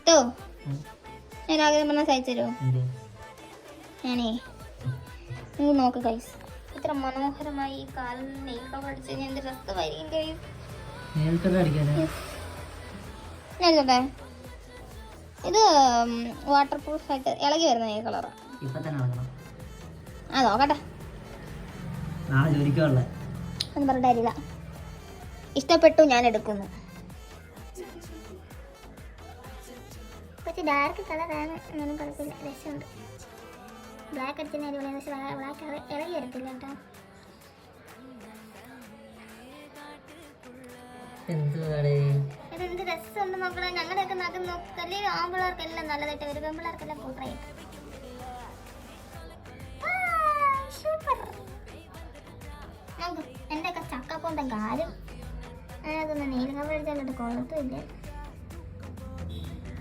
മുത്തോ ഞാൻ ആഗ്രഹം പറഞ്ഞാൽ സഹിച്ചു തരുമോ? ഞാനേ നിങ്ങൾ നോക്ക് ഗൈസ്, ഇത്ര മനോഹരമായി ഈ കാലിൽ നെയിൽ കവർ അടിച്ച് കഴിഞ്ഞാൽ എന്ത് രസമായിരിക്കും ഗൈസ്. ഞാൻ ചോട്ടെ, ഇത് വാട്ടർ പ്രൂഫ് ആയിട്ട് ഇളകി വരുന്ന നെയിൽ കളറാണ്. ആ നോക്കട്ടെ ഒന്നും പറഞ്ഞിട്ടില്ല. ഇഷ്ടപ്പെട്ടു, ഞാൻ എടുക്കുന്നു. കുറച്ച് ഡാർക്ക് കളറാണ്, എന്നാലും കുഴപ്പമില്ല, രസമുണ്ട്. ബ്ലാക്ക് അടിച്ചിന് അടിപൊളിയാണ്, പക്ഷെ ബ്ലാക്ക് ഇളകി വരത്തില്ല കേട്ടോ. ഇതെന്ത് രസമുണ്ട് മക്കളെ. ഞങ്ങളുടെയൊക്കെ നഖം നോക്കല്ലേ, ആമ്പിള്ളേർക്കെല്ലാം നല്ലതായിട്ട് വരും, പെമ്പിള്ളേർക്കെല്ലാം കൂട്ടായി. എന്റെയൊക്കെ ചക്കപ്പൊന്തം കാലും അതിനകത്തൊന്ന് നീല കവർ അടിച്ചാലിട്ട് കൊള്ളത്തുമില്ല.